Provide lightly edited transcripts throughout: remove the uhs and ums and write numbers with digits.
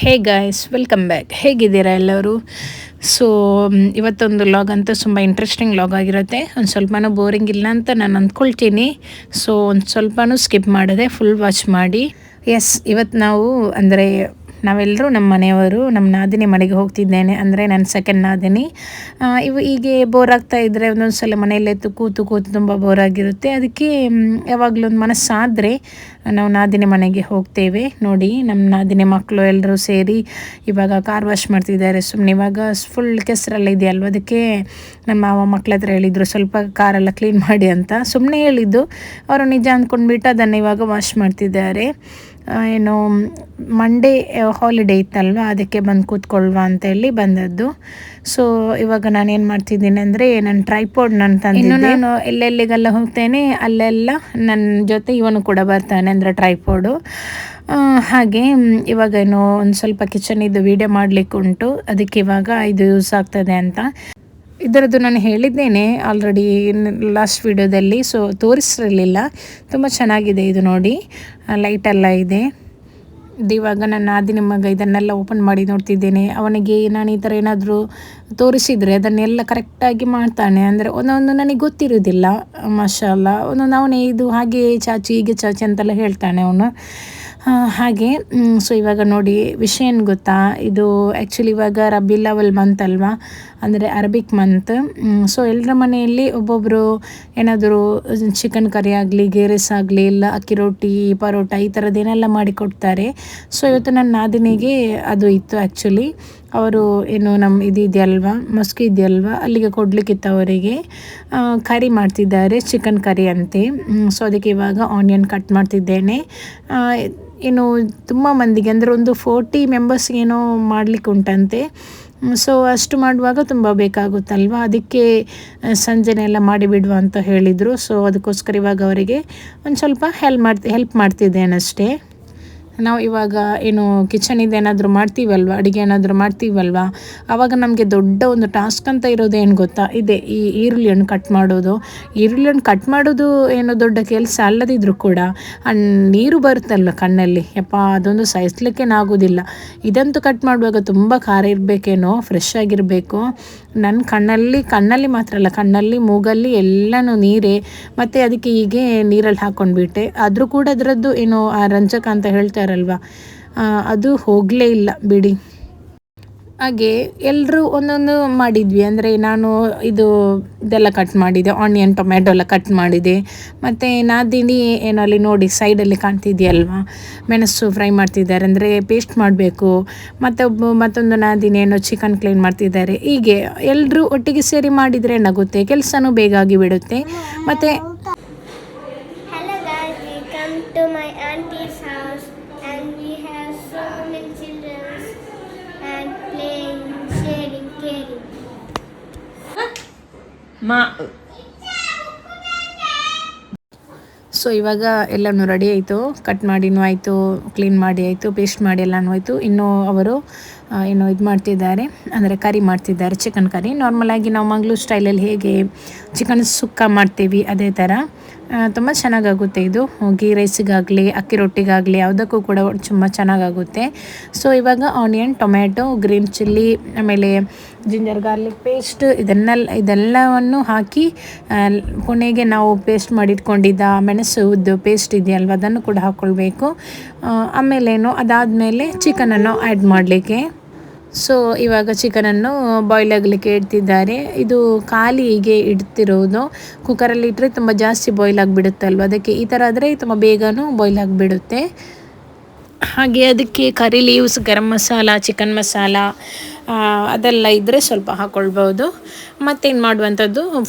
Hey guys welcome back. ಹೇಗಿದ್ದೀರಾ ಎಲ್ಲರೂ? So ಇವತ್ತೊಂದು ಲಾಗ್ ಅಂತೂ ತುಂಬ ಇಂಟ್ರೆಸ್ಟಿಂಗ್ ಲಾಗ್ ಆಗಿರುತ್ತೆ. ಒಂದು ಸ್ವಲ್ಪನೂ ಬೋರಿಂಗ್ ಇಲ್ಲ ಅಂತ ನಾನು ಅಂದ್ಕೊಳ್ತೀನಿ. ಸೊ ಒಂದು ಸ್ವಲ್ಪನೂ ಸ್ಕಿಪ್ ಮಾಡದೆ ಫುಲ್ ವಾಚ್ ಮಾಡಿ. ಎಸ್, ಇವತ್ತು ನಾವು ಅಂದರೆ ನಾವೆಲ್ಲರೂ ನಮ್ಮ ಮನೆಯವರು ನಮ್ಮ ನಾದಿನಿ ಮನೆಗೆ ಹೋಗ್ತಿದ್ದೇನೆ. ಅಂದರೆ ನನ್ನ ಸೆಕೆಂಡ್ ನಾದಿನಿ. ಹೀಗೆ ಬೋರ್ ಆಗ್ತಾ ಇದ್ದರೆ ಒಂದೊಂದು ಸಲ ಮನೆಯಲ್ಲೆತ್ತು ಕೂತು ತುಂಬ ಬೋರ್ ಆಗಿರುತ್ತೆ. ಅದಕ್ಕೆ ಯಾವಾಗಲೂ ಒಂದು ಮನಸ್ಸಾದರೆ ನಾವು ನಾದಿನಿ ಮನೆಗೆ ಹೋಗ್ತೇವೆ. ನೋಡಿ, ನಮ್ಮ ನಾದಿನಿ ಮಕ್ಕಳು ಎಲ್ಲರೂ ಸೇರಿ ಇವಾಗ ಕಾರ್ ವಾಶ್ ಮಾಡ್ತಿದ್ದಾರೆ. ಸುಮ್ಮನೆ ಇವಾಗ ಫುಲ್ ಕೆಸರೆಲ್ಲ ಇದೆಯಲ್ವ, ಅದಕ್ಕೆ ನಮ್ಮ ಮಾವ ಮಕ್ಕಳ ಹತ್ರ ಹೇಳಿದರು ಸ್ವಲ್ಪ ಕಾರೆಲ್ಲ ಕ್ಲೀನ್ ಮಾಡಿ ಅಂತ. ಸುಮ್ಮನೆ ಹೇಳಿದ್ದು, ಅವರು ನಿಜ ಅಂದ್ಕೊಂಡ್ಬಿಟ್ಟು ಅದನ್ನು ಇವಾಗ ವಾಶ್ ಮಾಡ್ತಿದ್ದಾರೆ. ಏನು ಮಂಡೇ ಹಾಲಿಡೇ ಇತ್ತಲ್ವ, ಅದಕ್ಕೆ ಬಂದು ಕೂತ್ಕೊಳ್ವಾ ಅಂತೇಳಿ ಬಂದದ್ದು. ಸೊ ಇವಾಗ ನಾನೇನು ಮಾಡ್ತಿದ್ದೀನಿ ಅಂದರೆ, ನನ್ನ ಟ್ರೈಪಾಡ್ ನಾನು ತಂದಿದ್ದೆ. ನಾನು ಎಲ್ಲೆಲ್ಲಿಗೆಲ್ಲ ಹೋಗ್ತೇನೆ ಅಲ್ಲೆಲ್ಲ ನನ್ನ ಜೊತೆ ಇವನು ಕೂಡ ಬರ್ತಾನೆ, ಅಂದರೆ ಟ್ರೈಪಾಡು. ಹಾಗೆ ಇವಾಗ ಏನು ಒಂದು ಸ್ವಲ್ಪ ಕಿಚನಿದ್ದು ವೀಡಿಯೋ ಮಾಡಲಿಕ್ಕೆ ಉಂಟು. ಅದಕ್ಕೆ ಇವಾಗ ಇದು ಯೂಸ್ ಆಗ್ತದೆ ಅಂತ. ಇದರದ್ದು ನಾನು ಹೇಳಿದ್ದೇನೆ ಆಲ್ರೆಡಿ ಲಾಸ್ಟ್ ವಿಡಿಯೋದಲ್ಲಿ, ಸೊ ತೋರಿಸಿರಲಿಲ್ಲ. ತುಂಬ ಚೆನ್ನಾಗಿದೆ ಇದು ನೋಡಿ, ಲೈಟೆಲ್ಲ ಇದೆ. ಇವಾಗ ನನ್ನ ನಾದಿನಿ ಮಗ ಇದನ್ನೆಲ್ಲ ಓಪನ್ ಮಾಡಿ ನೋಡ್ತಿದ್ದೇನೆ. ಅವನಿಗೆ ನಾನು ಈ ಥರ ಏನಾದರೂ ತೋರಿಸಿದರೆ ಅದನ್ನೆಲ್ಲ ಕರೆಕ್ಟಾಗಿ ಮಾಡ್ತಾನೆ. ಅಂದರೆ ಒಂದೊಂದು ನನಗೆ ಗೊತ್ತಿರೋದಿಲ್ಲ, ಮಾಷಾಲ್ಲ. ಒಂದೊಂದು ಅವನೇ ಇದು ಹಾಗೆ ಚಾಚಿ ಹೀಗೆ ಚಾಚಿ ಅಂತೆಲ್ಲ ಹೇಳ್ತಾನೆ ಅವನು. ಹಾಗೆ ಸೊ ಇವಾಗ ನೋಡಿ, ವಿಷಯ ಏನು ಗೊತ್ತಾ, ಇದು ಆ್ಯಕ್ಚುಲಿ ಇವಾಗ ರಬಿಲ್ ಅವಲ್ ಮಂತ್ ಅಲ್ವಾ, ಅಂದರೆ ಅರಬಿಕ್ ಮಂತ್. ಸೊ ಎಲ್ಲರ ಮನೆಯಲ್ಲಿ ಒಬ್ಬೊಬ್ಬರು ಏನಾದರೂ ಚಿಕನ್ ಕರಿ ಆಗಲಿ, ಗೇ ರೈಸ್ ಆಗಲಿ, ಇಲ್ಲ ಅಕ್ಕಿ ರೊಟ್ಟಿ, ಪರೋಟ ಈ ಥರದ್ದೇನೆಲ್ಲ ಮಾಡಿಕೊಡ್ತಾರೆ. ಸೊ ಇವತ್ತು ನನ್ನ ನಾದಿನಿಗೆ ಅದು ಇತ್ತು ಆ್ಯಕ್ಚುಲಿ. ಅವರು ಏನು ನಮ್ಮ ಇದೆಯಲ್ವ, ಮಸ್ಕಿ ಇದೆಯಲ್ವ, ಅಲ್ಲಿಗೆ ಕೊಡಲಿಕ್ಕಿತ್ತು ಅವರಿಗೆ. ಕರಿ ಮಾಡ್ತಿದ್ದಾರೆ, ಚಿಕನ್ ಕರಿ ಅಂತೆ. ಸೊ ಅದಕ್ಕೆ ಇವಾಗ ಆನಿಯನ್ ಕಟ್ ಮಾಡ್ತಿದ್ದೇನೆ. ಏನು ತುಂಬ ಮಂದಿಗೆ, ಅಂದರೆ ಒಂದು 40 ಮೆಂಬರ್ಸ್ಗೆ ಏನೋ ಮಾಡಲಿಕ್ಕೆ ಉಂಟಂತೆ. ಸೊ ಅಷ್ಟು ಮಾಡುವಾಗ ತುಂಬ ಬೇಕಾಗುತ್ತಲ್ವ, ಅದಕ್ಕೆ ಸಂಜೆನೆಲ್ಲ ಮಾಡಿಬಿಡುವ ಅಂತ ಹೇಳಿದರು. ಸೊ ಅದಕ್ಕೋಸ್ಕರ ಇವಾಗ ಅವರಿಗೆ ಒಂದು ಸ್ವಲ್ಪ ಹೆಲ್ಪ್ ಮಾಡ್ತಿದ್ದೇನೆ ಅಷ್ಟೇ. ನಾವು ಇವಾಗ ಏನು ಕಿಚನಿದ್ದು ಏನಾದರೂ ಮಾಡ್ತೀವಲ್ವ, ಅಡುಗೆ ಏನಾದರೂ ಮಾಡ್ತೀವಲ್ವ, ಆವಾಗ ನಮಗೆ ದೊಡ್ಡ ಒಂದು ಟಾಸ್ಕ್ ಅಂತ ಇರೋದು ಏನು ಗೊತ್ತಾ, ಇದೆ ಈ ಈರುಳ್ಳಿಯನ್ನು ಕಟ್ ಮಾಡೋದು. ಈರುಳ್ಳಿಯನ್ನು ಕಟ್ ಮಾಡೋದು ಏನು ದೊಡ್ಡ ಕೆಲಸ ಅಲ್ಲದಿದ್ದರೂ ಕೂಡ ನೀರು ಬರುತ್ತಲ್ವ ಕಣ್ಣಲ್ಲಿ, ಯಪ್ಪ ಅದೊಂದು ಸಹಿಸ್ಲಿಕ್ಕೆ ಆಗೋದಿಲ್ಲ. ಇದಂತೂ ಕಟ್ ಮಾಡುವಾಗ ತುಂಬ ಖಾರ ಇರಬೇಕೇನೋ, ಫ್ರೆಶ್ ಆಗಿರಬೇಕು. ನನ್ನ ಕಣ್ಣಲ್ಲಿ ಮಾತ್ರ ಅಲ್ಲ, ಕಣ್ಣಲ್ಲಿ ಮೂಗಲ್ಲಿ ಎಲ್ಲನೂ ನೀರೇ. ಮತ್ತು ಅದಕ್ಕೆ ಹೀಗೆ ನೀರಲ್ಲಿ ಹಾಕ್ಕೊಂಡ್ಬಿಟ್ಟೆ. ಆದರೂ ಕೂಡ ಅದರದ್ದು ಏನು ಆ ರಂಜಕ ಅಂತ ಹೇಳ್ತಾರಲ್ವ, ಅದು ಹೋಗಲೇ ಇಲ್ಲ ಬಿಡಿ. ಹಾಗೆ ಎಲ್ಲರೂ ಒಂದೊಂದು ಮಾಡಿದ್ವಿ. ಅಂದರೆ ನಾನು ಇದೆಲ್ಲ ಕಟ್ ಮಾಡಿದೆ, ಆನಿಯನ್ ಟೊಮೆಟೊ ಎಲ್ಲ ಕಟ್ ಮಾಡಿದೆ. ಮತ್ತು ನಾದಿನಿ ಏನೋ ಅಲ್ಲಿ ನೋಡಿ ಸೈಡಲ್ಲಿ ಕಾಣ್ತಿದೆಯಲ್ವಾ, ಮೆಣಸು ಫ್ರೈ ಮಾಡ್ತಿದ್ದಾರೆ, ಅಂದರೆ ಪೇಸ್ಟ್ ಮಾಡಬೇಕು. ಮತ್ತೊಂದು ನಾದಿನಿ ಏನೋ ಚಿಕನ್ ಕ್ಲೀನ್ ಮಾಡ್ತಿದ್ದಾರೆ. ಹೀಗೆ ಎಲ್ಲರೂ ಒಟ್ಟಿಗೆ ಸೇರಿ ಮಾಡಿದರೆ ಏನಾಗುತ್ತೆ, ಕೆಲಸನೂ ಬೇಗ ಆಗಿಬಿಡುತ್ತೆ. ಮತ್ತು ಸೊ ಇವಾಗ ಎಲ್ಲನೂ ರೆಡಿ ಆಯಿತು, ಕಟ್ ಮಾಡಿನೂ ಆಯಿತು, ಕ್ಲೀನ್ ಮಾಡಿ ಆಯಿತು, ಪೇಸ್ಟ್ ಮಾಡಿ ಎಲ್ಲನೂ ಆಯಿತು. ಇನ್ನೂ ಅವರು ಏನು ಇದು ಮಾಡ್ತಿದ್ದಾರೆ, ಅಂದರೆ ಕರಿ ಮಾಡ್ತಿದ್ದಾರೆ, ಚಿಕನ್ ಕರಿ. ನಾರ್ಮಲಾಗಿ ನಾವು ಮಂಗಳೂರು ಸ್ಟೈಲಲ್ಲಿ ಹೇಗೆ ಚಿಕನ್ ಸುಕ್ಕ ಮಾಡ್ತೀವಿ ಅದೇ ಥರ. ತುಂಬ ಚೆನ್ನಾಗಾಗುತ್ತೆ ಇದು. ಗೀ ರೈಸಿಗಾಗಲಿ, ಅಕ್ಕಿ ರೊಟ್ಟಿಗಾಗಲಿ, ಯಾವುದಕ್ಕೂ ಕೂಡ ತುಂಬ ಚೆನ್ನಾಗಾಗುತ್ತೆ. ಸೊ ಇವಾಗ ಆನಿಯನ್, ಟೊಮೆಟೊ, ಗ್ರೀನ್ ಚಿಲ್ಲಿ, ಆಮೇಲೆ ಜಿಂಜರ್ ಗಾರ್ಲಿಕ್ ಪೇಸ್ಟ್ ಇದೆಲ್ಲವನ್ನು ಹಾಕಿ ಕೊನೆಗೆ ನಾವು ಪೇಸ್ಟ್ ಮಾಡಿಟ್ಕೊಂಡಿದ್ದ ಮೆಣಸುದ್ದು ಪೇಸ್ಟ್ ಇದೆಯಲ್ವ, ಅದನ್ನು ಕೂಡ ಹಾಕ್ಕೊಳ್ಬೇಕು. ಆಮೇಲೇನು ಅದಾದಮೇಲೆ ಚಿಕನನ್ನು ಆ್ಯಡ್ ಮಾಡಲಿಕ್ಕೆ. ಸೊ ಇವಾಗ ಚಿಕನನ್ನು ಬಾಯ್ಲ್ ಆಗಲಿಕ್ಕೆ ಇಡ್ತಿದ್ದಾರೆ. ಇದು ಖಾಲಿ ಹೀಗೆ ಇಡ್ತಿರೋದು. ಕುಕ್ಕರಲ್ಲಿ ಇಟ್ಟರೆ ತುಂಬ ಜಾಸ್ತಿ ಬಾಯ್ಲ್ ಆಗಿಬಿಡುತ್ತಲ್ವ, ಅದಕ್ಕೆ ಈ ಥರ ಆದರೆ ತುಂಬ ಬೇಗನೂ ಬಾಯ್ಲ್ ಆಗಿಬಿಡುತ್ತೆ. ಹಾಗೆ ಅದಕ್ಕೆ ಕರಿ ಲೀವ್ಸ್, ಗರಂ ಮಸಾಲ, ಚಿಕನ್ ಮಸಾಲ ಅದೆಲ್ಲ ಇದ್ದರೆ ಸ್ವಲ್ಪ ಹಾಕ್ಕೊಳ್ಬೋದು. ಮತ್ತೇನು ಮಾಡುವಂಥದ್ದು,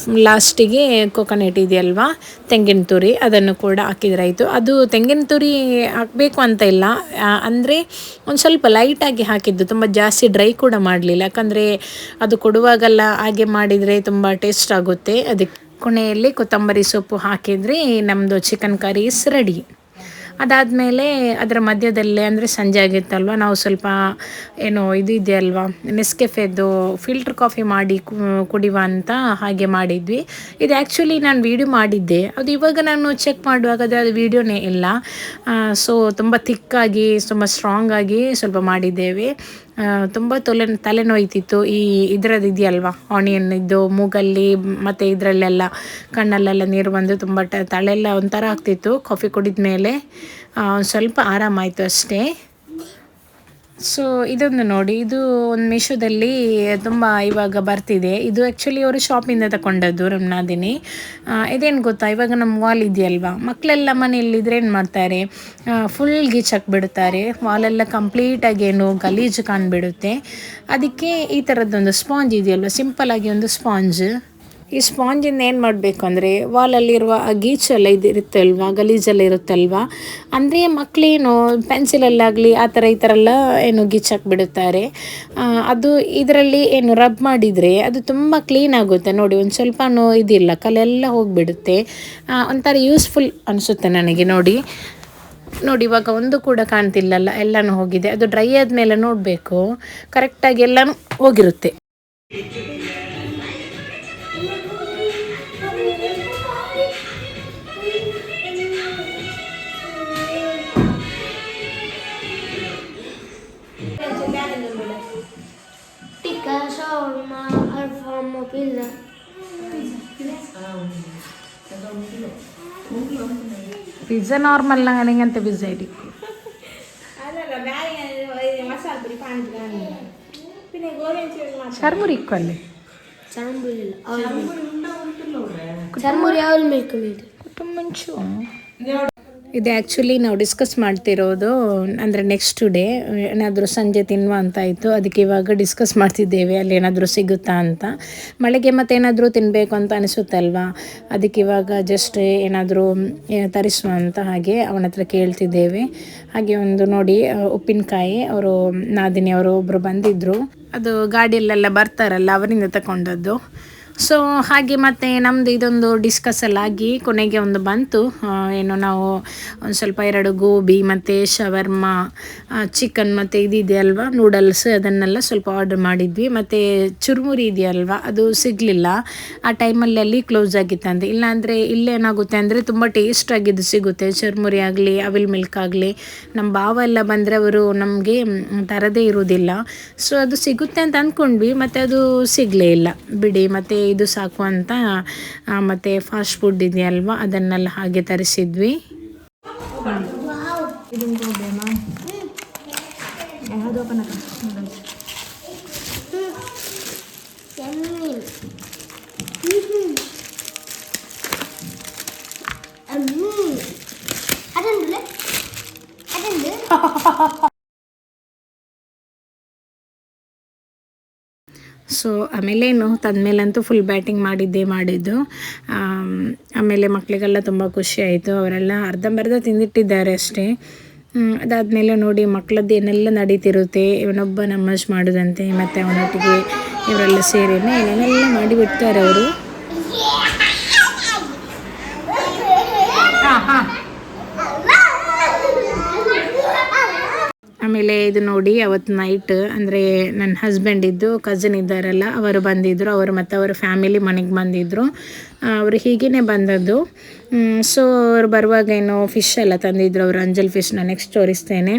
ಲಾಸ್ಟಿಗೆ ಕೊಕೊನಟ್ ಇದೆಯಲ್ವಾ, ತೆಂಗಿನ ತುರಿ, ಅದನ್ನು ಕೂಡ ಹಾಕಿದ್ರಾಯಿತು. ಅದು ತೆಂಗಿನ ತುರಿ ಹಾಕಬೇಕು ಅಂತ ಇಲ್ಲ, ಅಂದರೆ ಒಂದು ಸ್ವಲ್ಪ ಲೈಟಾಗಿ ಹಾಕಿದ್ದು, ತುಂಬ ಜಾಸ್ತಿ ಡ್ರೈ ಕೂಡ ಮಾಡಲಿಲ್ಲ. ಯಾಕಂದರೆ ಅದು ಕೊಡುವಾಗೆಲ್ಲ ಹಾಗೆ ಮಾಡಿದರೆ ತುಂಬ ಟೇಸ್ಟ್ ಆಗುತ್ತೆ. ಅದಕ್ಕೆ ಕೊನೆಯಲ್ಲಿ ಕೊತ್ತಂಬರಿ ಸೊಪ್ಪು ಹಾಕಿದರೆ ನಮ್ಮದು ಚಿಕನ್ ಕರೀಸ್ ರೆಡಿ. ಅದಾದಮೇಲೆ ಅದರ ಮಧ್ಯದಲ್ಲೇ ಅಂದರೆ ಸಂಜೆ ಆಗಿತ್ತಲ್ವ, ನಾವು ಸ್ವಲ್ಪ ಏನೋ ಇದು ಇದೆಯಲ್ವಾ ನೆಸ್ಕೆಫೆದು ಫಿಲ್ಟರ್ ಕಾಫಿ ಮಾಡಿ ಕುಡಿಯುವ ಅಂತ ಹಾಗೆ ಮಾಡಿದ್ವಿ. ಇದು ಆ್ಯಕ್ಚುಲಿ ನಾನು ವೀಡಿಯೋ ಮಾಡಿದ್ದೆ, ಅದು ಇವಾಗ ನಾನು ಚೆಕ್ ಮಾಡುವಾಗ ಅದು ವೀಡಿಯೋನೇ ಇಲ್ಲ. ಸೊ ತುಂಬ ಥಿಕ್ಕಾಗಿ ತುಂಬ ಸ್ಟ್ರಾಂಗ್ ಆಗಿ ಸ್ವಲ್ಪ ಮಾಡಿದ್ದೇವೆ. ತುಂಬ ತಲೆನೋಯ್ತಿತ್ತು. ಇದರದ್ದು ಇದೆಯಲ್ವ ಆನಿಯನ್ ಇದ್ದು ಮೂಗಲ್ಲಿ ಮತ್ತು ಇದರಲ್ಲೆಲ್ಲ ಕಣ್ಣಲ್ಲೆಲ್ಲ ನೀರು ಬಂದು ತುಂಬ ತಲೆಲ್ಲ ಒಂಥರ ಆಗ್ತಿತ್ತು. ಕಾಫಿ ಕುಡಿದ ಮೇಲೆ ಸ್ವಲ್ಪ ಆರಾಮಾಯಿತು ಅಷ್ಟೇ. ಸೊ ಇದೊಂದು ನೋಡಿ, ಇದು ಒಂದು ಮೀಶೋದಲ್ಲಿ ತುಂಬ ಇವಾಗ ಬರ್ತಿದೆ. ಇದು ಆ್ಯಕ್ಚುಲಿ ಅವರು ಶಾಪಿಂದ ತಗೊಂಡದ್ದು ರಮ್ನಾದಿನಿ. ಇದೇನು ಗೊತ್ತಾ, ಇವಾಗ ನಮ್ಮ ವಾಲ್ ಇದೆಯಲ್ವಾ, ಮಕ್ಕಳೆಲ್ಲ ಮನೆಯಲ್ಲಿದ್ದರೆ ಏನು ಮಾಡ್ತಾರೆ, ಫುಲ್ ಗೀಚಾಕ್ಬಿಡ್ತಾರೆ. ವಾಲೆಲ್ಲ ಕಂಪ್ಲೀಟಾಗಿ ಏನು ಗಲೀಜು ಕಾಣ್ಬಿಡುತ್ತೆ. ಅದಕ್ಕೆ ಈ ಥರದ್ದೊಂದು ಸ್ಪಾಂಜ್ ಇದೆಯಲ್ವ, ಸಿಂಪಲ್ಲಾಗಿ ಒಂದು ಸ್ಪಾಂಜ್. ಈ ಸ್ಪಾಂಜಿಂದ ಏನು ಮಾಡಬೇಕು ಅಂದರೆ ವಾಲಲ್ಲಿರುವ ಆ ಗೀಚೆಲ್ಲ ಇರುತ್ತಲ್ವ, ಗಲೀಜೆಲ್ಲ ಇರುತ್ತಲ್ವ, ಅಂದರೆ ಮಕ್ಕಳೇನು ಪೆನ್ಸಿಲಲ್ಲಾಗಲಿ ಆ ಥರ ಈ ಥರ ಎಲ್ಲ ಏನು ಗೀಚಾಕ್ಬಿಡುತ್ತಾರೆ. ಅದು ಇದರಲ್ಲಿ ಏನು ರಬ್ ಮಾಡಿದರೆ ಅದು ತುಂಬ ಕ್ಲೀನ್ ಆಗುತ್ತೆ ನೋಡಿ. ಒಂದು ಸ್ವಲ್ಪನೂ ಇದಿಲ್ಲ, ಕಲೆಲ್ಲ ಹೋಗಿಬಿಡುತ್ತೆ. ಒಂಥರ ಯೂಸ್ಫುಲ್ ಅನಿಸುತ್ತೆ ನನಗೆ. ನೋಡಿ ಇವಾಗ ಒಂದು ಕೂಡ ಕಾಣ್ತಿಲ್ಲಲ್ಲ, ಎಲ್ಲನೂ ಹೋಗಿದೆ. ಅದು ಡ್ರೈ ಆದಮೇಲೆ ನೋಡಬೇಕು, ಕರೆಕ್ಟಾಗಿ ಎಲ್ಲನೂ ಹೋಗಿರುತ್ತೆ. Shawarma, alfamo, pizza. Pizza normal ನಂಗಂತೆ ಪಿಜ್ಜಾ ಇಡಿ ಚರ್ಮುರಿ ಇಕ್ಕಲ್ಲಿ ಚರ್ಮುರಿ ಅವಲ್ ಮಿಲ್ಕ್ ಮುಂಚು. ಇದು ಆ್ಯಕ್ಚುಲಿ ನಾವು ಡಿಸ್ಕಸ್ ಮಾಡ್ತಿರೋದು ಅಂದರೆ ನೆಕ್ಸ್ಟ್ ಡೇ ಏನಾದರೂ ಸಂಜೆ ತಿನ್ನುವ ಅಂತ ಇತ್ತು. ಅದಕ್ಕೆ ಇವಾಗ ಡಿಸ್ಕಸ್ ಮಾಡ್ತಿದ್ದೇವೆ ಅಲ್ಲಿ ಏನಾದರೂ ಸಿಗುತ್ತಾ ಅಂತ. ಮಳೆಗೆ ಮತ್ತೆ ಏನಾದರೂ ತಿನ್ನಬೇಕು ಅಂತ ಅನಿಸುತ್ತಲ್ವಾ, ಅದಕ್ಕೆ ಇವಾಗ ಜಸ್ಟ್ ಏನಾದರೂ ತರಿಸುವ ಅಂತ ಹಾಗೆ ಅವನ ಹತ್ರ ಕೇಳ್ತಿದ್ದೇವೆ. ಹಾಗೆ ಒಂದು ನೋಡಿ ಉಪ್ಪಿನಕಾಯಿ, ಅವರು ನಾದಿನಿ ಅವರು ಒಬ್ಬರು ಬಂದಿದ್ದರು, ಅದು ಗಾಡಿಯಲ್ಲೆಲ್ಲ ಬರ್ತಾರಲ್ಲ ಅವರಿಂದ ತಗೊಂಡದ್ದು. ಸೊ ಹಾಗೆ ಮತ್ತು ನಮ್ಮದು ಇದೊಂದು ಡಿಸ್ಕಸ್ ಎಲ್ಲ ಆಗಿ ಕೊನೆಗೆ ಒಂದು ಬಂತು. ಏನು ನಾವು ಒಂದು ಸ್ವಲ್ಪ 2 ಗೋಬಿ ಮತ್ತು ಶವರ್ಮ, ಚಿಕನ್ ಮತ್ತು ಇದೆಯಲ್ವ ನೂಡಲ್ಸ್, ಅದನ್ನೆಲ್ಲ ಸ್ವಲ್ಪ ಆರ್ಡರ್ ಮಾಡಿದ್ವಿ. ಮತ್ತು ಚುರುಮುರಿ ಇದೆಯಲ್ವ ಅದು ಸಿಗಲಿಲ್ಲ ಆ ಟೈಮಲ್ಲಿ, ಅಲ್ಲಿ ಕ್ಲೋಸ್ ಆಗಿತ್ತಂತೆ. ಇಲ್ಲಾಂದರೆ ಇಲ್ಲೇನಾಗುತ್ತೆ ಅಂದರೆ ತುಂಬ ಟೇಸ್ಟಾಗಿದ್ದು ಸಿಗುತ್ತೆ, ಚುರುಮುರಿ ಆಗಲಿ ಅವಿಲ್ ಮಿಲ್ಕ್ ಆಗಲಿ. ನಮ್ಮ ಭಾವ ಎಲ್ಲ ಬಂದರೆ ಅವರು ನಮಗೆ ತರದೇ ಇರೋದಿಲ್ಲ. ಸೊ ಅದು ಸಿಗುತ್ತೆ ಅಂತ ಅಂದ್ಕೊಂಡ್ವಿ, ಮತ್ತು ಅದು ಸಿಗಲೇ ಇಲ್ಲ ಬಿಡಿ. ಮತ್ತು ಇದು ಸಾಕು ಅಂತ ಮತ್ತು ಫಾಸ್ಟ್ ಫುಡ್ ಇದೆಯಲ್ವ ಅದನ್ನೆಲ್ಲ ಹಾಗೆ ತರಿಸಿದ್ವಿ. ಸೊ ಆಮೇಲೇನು ತಂದಮೇಲಂತೂ ಫುಲ್ ಬ್ಯಾಟಿಂಗ್ ಮಾಡಿದ್ದು. ಆಮೇಲೆ ಮಕ್ಕಳಿಗೆಲ್ಲ ತುಂಬ ಖುಷಿ ಆಯಿತು. ಅವರೆಲ್ಲ ಅರ್ಧಂಬರ್ಧ ತಿಂದಿಟ್ಟಿದ್ದಾರೆ ಅಷ್ಟೇ. ಅದಾದಮೇಲೆ ನೋಡಿ ಮಕ್ಕಳದ್ದು ಏನೆಲ್ಲ ನಡೀತಿರುತ್ತೆ, ಇವನೊಬ್ಬ ನಮಾಜ್ ಮಾಡೋದಂತೆ, ಮತ್ತು ಅವನೊಟ್ಟಿಗೆ ಇವರೆಲ್ಲ ಸೇರಿನೇ ಏನೇನೆಲ್ಲ ಮಾಡಿಬಿಡ್ತಾರೆ ಅವರು. ಆಮೇಲೆ ಇದು ನೋಡಿ ಅವತ್ತು ನೈಟ್ ಅಂದರೆ ನನ್ನ ಹಸ್ಬೆಂಡಿದ್ದು ಕಸಿನ್ ಇದ್ದಾರಲ್ಲ ಅವರು ಬಂದಿದ್ದರು, ಅವರು ಮತ್ತು ಅವರ ಫ್ಯಾಮಿಲಿ ಮನೆಗೆ ಬಂದಿದ್ದರು. ಅವರು ಹೀಗೇ ಬಂದದ್ದು. ಸೊ ಅವ್ರು ಬರುವಾಗ ಏನೋ ಫಿಶ್ ಎಲ್ಲ ತಂದಿದ್ರು, ಅವರು ಅಂಜಲ್ ಫಿಶ್ನ ನೆಕ್ಸ್ಟ್ ತೋರಿಸ್ತೇನೆ.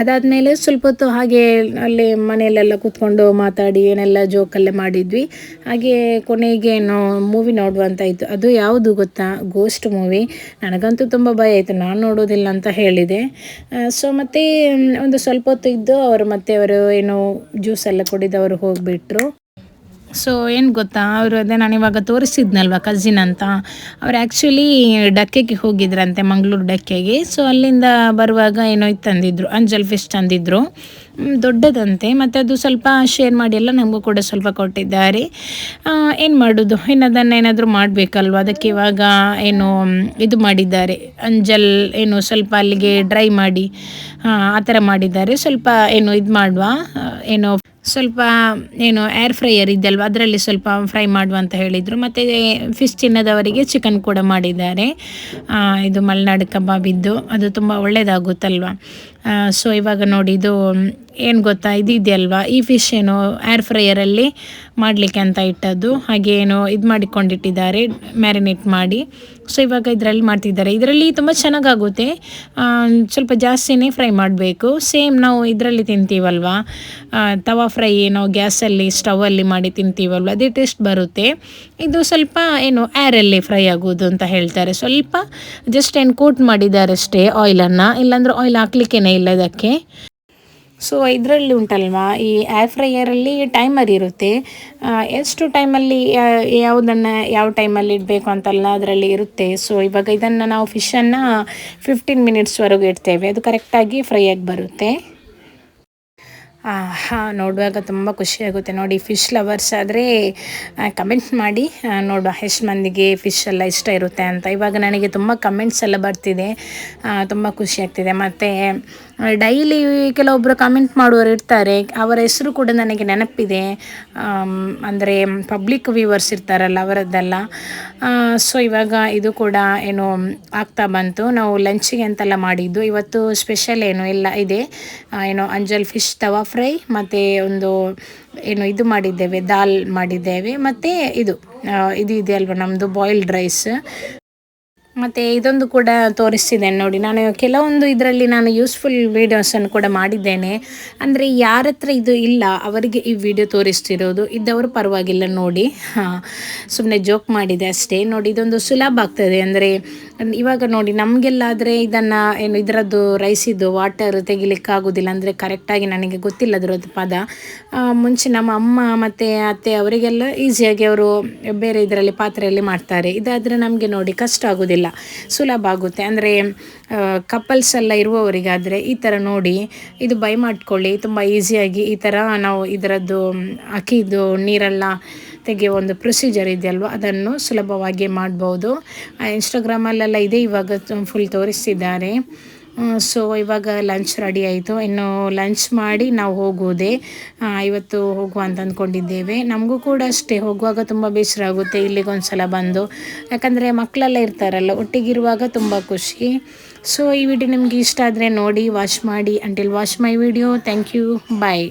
ಅದಾದಮೇಲೆ ಸ್ವಲ್ಪ ಹೊತ್ತು ಹಾಗೆ ಅಲ್ಲಿ ಮನೆಯಲ್ಲೆಲ್ಲ ಕೂತ್ಕೊಂಡು ಮಾತಾಡಿ ಏನೆಲ್ಲ ಜೋಕಲ್ಲೇ ಮಾಡಿದ್ವಿ. ಹಾಗೆ ಕೊನೆಗೆ ಏನೋ ಮೂವಿ ನೋಡುವಂತ ಇತ್ತು. ಅದು ಯಾವುದು ಗೊತ್ತಾ, ಗೋಸ್ಟ್ ಮೂವಿ. ನನಗಂತೂ ತುಂಬ ಭಯ ಆಯಿತು, ನಾನು ನೋಡೋದಿಲ್ಲ ಅಂತ ಹೇಳಿದೆ. ಸೊ ಮತ್ತು ಒಂದು ಸ್ವಲ್ಪ ಹೊತ್ತು ಇದ್ದು ಅವರು ಏನೋ ಜ್ಯೂಸ್ ಎಲ್ಲ ಕುಡಿದು ಅವರು ಹೋಗಿಬಿಟ್ರು. ಸೊ ಏನು ಗೊತ್ತಾ, ಅವರು ಅದೇ ನಾನು ಇವಾಗ ತೋರಿಸಿದ್ನಲ್ವ ಕಸಿನ್ ಅಂತ, ಅವ್ರು ಆ್ಯಕ್ಚುಲಿ ಡಕ್ಕೆಗೆ ಹೋಗಿದ್ರಂತೆ, ಮಂಗಳೂರು ಡಕ್ಕೆಗೆ. ಸೊ ಅಲ್ಲಿಂದ ಬರುವಾಗ ಏನೋ ಇದು ತಂದಿದ್ರು, ಅಂಜಲ್ ಫಿಶ್ ತಂದಿದ್ರು. ದೊಡ್ಡದಂತೆ, ಮತ್ತು ಅದು ಸ್ವಲ್ಪ ಶೇರ್ ಮಾಡಿ ಎಲ್ಲ ನಮಗೂ ಕೂಡ ಸ್ವಲ್ಪ ಕೊಟ್ಟಿದ್ದಾರೆ. ಏನು ಮಾಡೋದು, ಇನ್ನು ಅದನ್ನು ಏನಾದರೂ ಮಾಡಬೇಕಲ್ವ, ಅದಕ್ಕೆ ಇವಾಗ ಏನು ಇದು ಮಾಡಿದ್ದಾರೆ, ಅಂಜಲ್ ಏನು ಸ್ವಲ್ಪ ಅಲ್ಲಿಗೆ ಡ್ರೈ ಮಾಡಿ ಆ ಥರ ಮಾಡಿದ್ದಾರೆ. ಸ್ವಲ್ಪ ಏನು ಇದು ಮಾಡುವ, ಏನು ಸ್ವಲ್ಪ ಏನು ಏರ್ ಫ್ರೈಯರ್ ಇದೆಯಲ್ವ ಅದರಲ್ಲಿ ಸ್ವಲ್ಪ ಫ್ರೈ ಮಾಡುವ ಅಂತ ಹೇಳಿದರು. ಮತ್ತು ಫಿಶ್ ತಿನ್ನೋದವರಿಗೆ ಚಿಕನ್ ಕೂಡ ಮಾಡಿದ್ದಾರೆ. ಇದು ಮಲೆನಾಡು ಕಬಾಬಿದ್ದು, ಅದು ತುಂಬ ಒಳ್ಳೆಯದಾಗುತ್ತಲ್ವ. ಸೊ ಇವಾಗ ನೋಡಿ, ಇದು ಏನು ಗೊತ್ತಾ, ಇದು ಇದೆಯಲ್ವ, ಈ ಫಿಶ್ ಏನು ಏರ್ ಫ್ರೈಯರಲ್ಲಿ ಮಾಡಲಿಕ್ಕೆ ಅಂತ ಇಟ್ಟದ್ದು, ಹಾಗೆ ಏನು ಇದು ಮಾಡಿಕೊಂಡಿಟ್ಟಿದ್ದಾರೆ ಮ್ಯಾರಿನೇಟ್ ಮಾಡಿ. ಸೊ ಇವಾಗ ಇದರಲ್ಲಿ ಮಾಡ್ತಿದ್ದಾರೆ. ಇದರಲ್ಲಿ ತುಂಬ ಚೆನ್ನಾಗಾಗುತ್ತೆ, ಸ್ವಲ್ಪ ಜಾಸ್ತಿನೇ ಫ್ರೈ ಮಾಡಬೇಕು. ಸೇಮ್ ನಾವು ಇದರಲ್ಲಿ ತಿಂತೀವಲ್ವ, ತವಾ ಫ್ರೈ ನಾವು ಗ್ಯಾಸಲ್ಲಿ ಸ್ಟವಲ್ಲಿ ಮಾಡಿ ತಿಂತೀವಲ್ವ, ಅದೇ ಟೇಸ್ಟ್ ಬರುತ್ತೆ. ಇದು ಸ್ವಲ್ಪ ಏನು ಏರಲ್ಲಿ ಫ್ರೈ ಆಗೋದು ಅಂತ ಹೇಳ್ತಾರೆ. ಸ್ವಲ್ಪ ಜಸ್ಟ್ ಏನು ಕೋಟ್ ಮಾಡಿದ್ದಾರೆ ಅಷ್ಟೇ ಆಯಿಲನ್ನು, ಇಲ್ಲಾಂದ್ರೆ ಆಯಿಲ್ ಹಾಕ್ಲಿಕ್ಕೇ ಇಲ್ಲ ಇದಕ್ಕೆ. ಸೊ ಇದರಲ್ಲಿ ಉಂಟಲ್ವ, ಈ ಏರ್ ಫ್ರೈಯರಲ್ಲಿ ಟೈಮರ್ ಇರುತ್ತೆ, ಎಷ್ಟು ಟೈಮಲ್ಲಿ ಯಾವುದನ್ನು ಯಾವ ಟೈಮಲ್ಲಿ ಇಡಬೇಕು ಅಂತೆಲ್ಲ ಅದರಲ್ಲಿ ಇರುತ್ತೆ. ಸೊ ಇವಾಗ ಇದನ್ನು ನಾವು ಫಿಶನ್ನು 15 ಮಿನಿಟ್ಸ್ವರೆಗೂ ಇಡ್ತೇವೆ, ಅದು ಕರೆಕ್ಟಾಗಿ ಫ್ರೈ ಆಗಿ ಬರುತ್ತೆ. ನೋಡುವಾಗ ತುಂಬ ಖುಷಿಯಾಗುತ್ತೆ ನೋಡಿ. ಫಿಶ್ ಲವರ್ಸ್ ಆದರೆ ಕಮೆಂಟ್ ಮಾಡಿ ನೋಡುವ ಎಷ್ಟು ಮಂದಿಗೆ ಫಿಶ್ ಎಲ್ಲ ಇಷ್ಟ ಇರುತ್ತೆ ಅಂತ. ಇವಾಗ ನನಗೆ ತುಂಬ ಕಮೆಂಟ್ಸ್ ಎಲ್ಲ ಬರ್ತಿದೆ, ತುಂಬ ಖುಷಿ ಆಗ್ತಿದೆ. ಮತ್ತು ಡೈಲಿ ಕೆಲವೊಬ್ಬರು ಕಮೆಂಟ್ ಮಾಡುವವರು ಇರ್ತಾರೆ, ಅವರ ಹೆಸರು ಕೂಡ ನನಗೆ ನೆನಪಿದೆ, ಅಂದರೆ ಪಬ್ಲಿಕ್ ವ್ಯೂವರ್ಸ್ ಇರ್ತಾರಲ್ಲ ಅವರದ್ದೆಲ್ಲ. ಸೊ ಇವಾಗ ಇದು ಕೂಡ ಏನು ಆಗ್ತಾ ಬಂತು. ನಾವು ಲಂಚಿಗೆ ಅಂತೆಲ್ಲ ಮಾಡಿದ್ದು, ಇವತ್ತು ಸ್ಪೆಷಲ್ ಏನು ಇಲ್ಲ ಇದೆ, ಏನು ಅಂಜಲ್ ಫಿಶ್ ತವಾ ಫ್ರೈ, ಮತ್ತು ಒಂದು ಏನು ಇದು ಮಾಡಿದ್ದೇವೆ, ದಾಲ್ ಮಾಡಿದ್ದೇವೆ, ಮತ್ತು ಇದು ಇದೆ ಅಲ್ವ ನಮ್ಮದು ಬಾಯ್ಲ್ಡ್ ರೈಸ್. ಮತ್ತು ಇದೊಂದು ಕೂಡ ತೋರಿಸ್ತಿದ್ದೇನೆ ನೋಡಿ. ನಾನು ಕೆಲವೊಂದು ಇದರಲ್ಲಿ ನಾನು ಯೂಸ್ಫುಲ್ ವೀಡಿಯೋಸನ್ನು ಕೂಡ ಮಾಡಿದ್ದೇನೆ, ಅಂದರೆ ಯಾರ ಹತ್ರ ಇದು ಇಲ್ಲ ಅವರಿಗೆ ಈ ವಿಡಿಯೋ ತೋರಿಸ್ತಿರೋದು, ಇದ್ದವರು ಪರವಾಗಿಲ್ಲ ನೋಡಿ. ಸುಮ್ಮನೆ ಜೋಕ್ ಮಾಡಿದೆ ಅಷ್ಟೇ. ನೋಡಿ ಇದೊಂದು ಸುಲಭ ಆಗ್ತದೆ, ಅಂದರೆ ಇವಾಗ ನೋಡಿ ನಮಗೆಲ್ಲಾದರೆ ಇದನ್ನು ಏನು ಇದರದ್ದು ರೈಸಿದ್ದು ವಾಟರ್ ತೆಗಿಲಿಕ್ಕಾಗೋದಿಲ್ಲ, ಅಂದರೆ ಕರೆಕ್ಟಾಗಿ ನನಗೆ ಗೊತ್ತಿಲ್ಲ ಅದರದ್ದು ಪದ. ಮುಂಚೆ ನಮ್ಮ ಅಮ್ಮ ಮತ್ತು ಅತ್ತೆ ಅವರಿಗೆಲ್ಲ ಈಸಿಯಾಗಿ ಅವರು ಬೇರೆ ಇದರಲ್ಲಿ ಪಾತ್ರೆಯಲ್ಲಿ ಮಾಡ್ತಾರೆ. ಇದಾದರೆ ನಮಗೆ ನೋಡಿ ಕಷ್ಟ ಆಗೋದಿಲ್ಲ, ಸುಲಭ ಆಗುತ್ತೆ. ಅಂದರೆ ಕಪಲ್ಸ್ ಎಲ್ಲ ಇರುವವರಿಗಾದರೆ ಈ ಥರ ನೋಡಿ ಇದು ಬೈ ಮಾಡ್ಕೊಳ್ಳಿ, ತುಂಬ ಈಸಿಯಾಗಿ ಈ ಥರ ನಾವು ಇದರದ್ದು ಅಕ್ಕಿದು ನೀರೆಲ್ಲ ತೆಗೆಯೋ ಒಂದು ಪ್ರೊಸೀಜರ್ ಇದೆಯಲ್ವ, ಅದನ್ನು ಸುಲಭವಾಗಿ ಮಾಡ್ಬೋದು. ಇನ್ಸ್ಟಾಗ್ರಾಮಲ್ಲೆಲ್ಲ ಇದೆ, ಇವಾಗ ಫುಲ್ ತೋರಿಸ್ತಿದ್ದಾರೆ. ಸೊ ಇವಾಗ ಲಂಚ್ ರೆಡಿ ಆಯಿತು, ಇನ್ನು ಲಂಚ್ ಮಾಡಿ ನಾವು ಹೋಗೋದೇ, ಇವತ್ತು ಹೋಗುವ ಅಂತ ಅಂದ್ಕೊಂಡಿದ್ದೇವೆ. ನಮಗೂ ಕೂಡ ಅಷ್ಟೇ, ಹೋಗುವಾಗ ತುಂಬ ಬೇಸರ ಆಗುತ್ತೆ ಇಲ್ಲಿಗೊಂದು ಸಲ ಬಂದು, ಯಾಕಂದರೆ ಮಕ್ಕಳೆಲ್ಲ ಇರ್ತಾರಲ್ಲ, ಒಟ್ಟಿಗಿರುವಾಗ ತುಂಬ ಖುಷಿ. ಸೊ ಈ ವಿಡಿಯೋ ನಿಮಗೆ ಇಷ್ಟ ಆದರೆ ನೋಡಿ, ವಾಚ್ ಮಾಡಿ. Until watch my video. Thank you, bye.